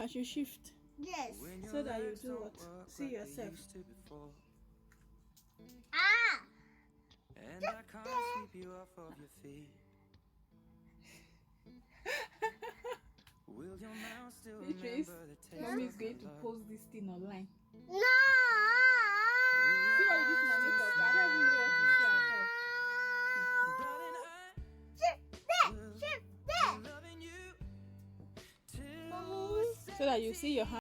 I should shift Yes. so that you do what? See yourself. Ah. And I can't sweep you off of your feet. Will your mouth still Which means remember the taste mommy is of going my to love? post this thing online. No. See what you did to my makeup? I don't even know what to say at all. Darling, Shift there. will Shift be there. loving you till Mommy. So that you see your hand.